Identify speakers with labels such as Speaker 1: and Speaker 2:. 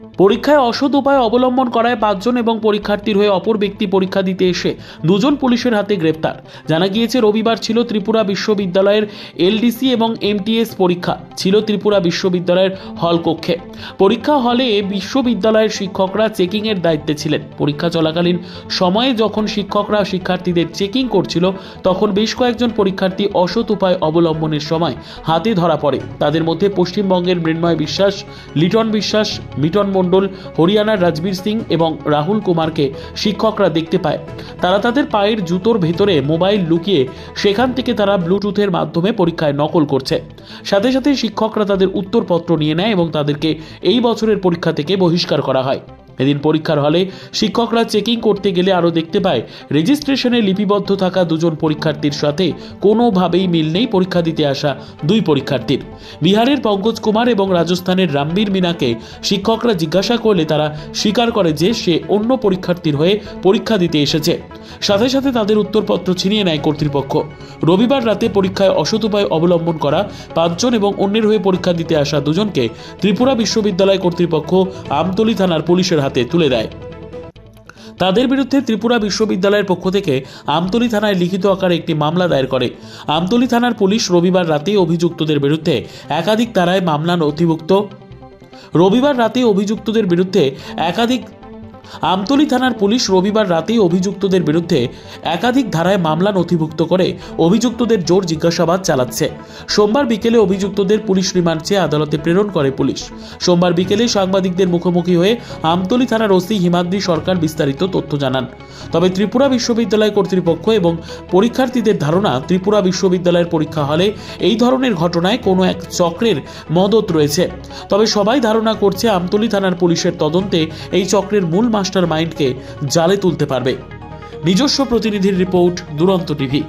Speaker 1: পরীক্ষায় অসৎ উপায় অবলম্বন করায় 5 জন এবং পরীক্ষার্থীর হয়ে অপর ব্যক্তি পরীক্ষা দিতে এসে 2 জন পুলিশের হাতে গ্রেপ্তার। জানা গিয়েছে, রবিবার ছিল ত্রিপুরা বিশ্ববিদ্যালয়ের এলডিসি এবং এমটিএস পরীক্ষা ছিল ত্রিপুরা বিশ্ববিদ্যালয়ের হল কক্ষে। পরীক্ষা হলে বিশ্ববিদ্যালয়ের শিক্ষকরা চেকিং এর দায়িত্বে ছিলেন। পরীক্ষা চলাকালীন সময়ে যখন শিক্ষকরা শিক্ষার্থীদের চেকিং করছিল, তখন বেশ কয়েকজন পরীক্ষার্থী অসৎ উপায় অবলম্বনের সময় হাতে ধরা পড়ে। তাদের মধ্যে পশ্চিমবঙ্গের মৃন্ময় বিশ্বাস, লিটন বিশ্বাস, মিটন মণ্ডল, হরিয়ানার রাজবীর সিং এবং রাহুল কুমারকে শিক্ষকরা দেখতে পায়। তারা তাদের পায়ের জুতোর ভেতরে মোবাইল লুকিয়ে সেখান থেকে তারা ব্লুটুথের মাধ্যমে পরীক্ষায় নকল করছে। সাথে সাথে শিক্ষকরা তাদের উত্তরপত্র নিয়ে নেয় এবং তাদেরকে এই বছরের পরীক্ষা থেকে বহিষ্কার করা হয়। এদিন পরীক্ষার হলে শিক্ষকরা চেকিং করতে গেলে আরও দেখতে পায় রেজিস্ট্রেশনে লিপিবদ্ধ থাকা 2 জন পরীক্ষার্থীর সাথে কোনোভাবেই মিল নেই পরীক্ষা দিতে আসা 2 পরীক্ষার্থীর। বিহারের পঙ্কজ কুমার এবং রাজস্থানের রামবীর মিনাকে শিক্ষকরা জিজ্ঞাসা করলে তারা স্বীকার করে যে সে অন্য পরীক্ষার্থীর হয়ে পরীক্ষা দিতে এসেছে। সাথে সাথে তাদের উত্তরপত্র ছিনিয়ে নেয় কর্তৃপক্ষ। রবিবার রাতে পরীক্ষায় অসৎ উপায় অবলম্বন করা 5 জন এবং অন্যের হয়ে পরীক্ষা দিতে আসা 2 জনকে ত্রিপুরা বিশ্ববিদ্যালয় কর্তৃপক্ষ আমতলী থানার পুলিশের হাতে তুলে দেয়। তাদের বিরুদ্ধে ত্রিপুরা বিশ্ববিদ্যালয়ের পক্ষ থেকে আমতলী থানায় লিখিত আকারে একটি মামলা দায়ের করে। আমতলী থানার পুলিশ রবিবার রাতে অভিযুক্তদের বিরুদ্ধে একাধিক ধারায় মামলা নথিভুক্ত আমতলী থানার পুলিশ রবিবার রাতেই অভিযুক্তদের বিরুদ্ধে একাধিক ধারায় মামলা নথিভুক্ত করে অভিযুক্তদের জোর জিজ্ঞাসাবাদ চালাচ্ছে। সোমবার বিকেলে অভিযুক্তদের পুলিশ রিমান্ড চেয়ে আদালতে প্রেরণ করে পুলিশ। সোমবার বিকেলে সাংবাদিকদের মুখোমুখি হয়ে আমতলী থানার ওসি হিমাদ্রি সরকার বিস্তারিত তথ্য জানান। তবে ত্রিপুরা বিশ্ববিদ্যালয় কর্তৃপক্ষ এবং পরীক্ষার্থীদের ধারণা, ত্রিপুরা বিশ্ববিদ্যালয়ের পরীক্ষা হলে এই ধরনের ঘটনায় কোনো এক চক্রের মদত রয়েছে। তবে সবাই ধারণা করছে আমতলী থানার পুলিশের তদন্তে এই চক্রের মূল মাস্টার মাইন্ডকে জালে তুলতে পারবে। নিজস্ব প্রতিনিধির রিপোর্ট, দুরন্ত টিভি।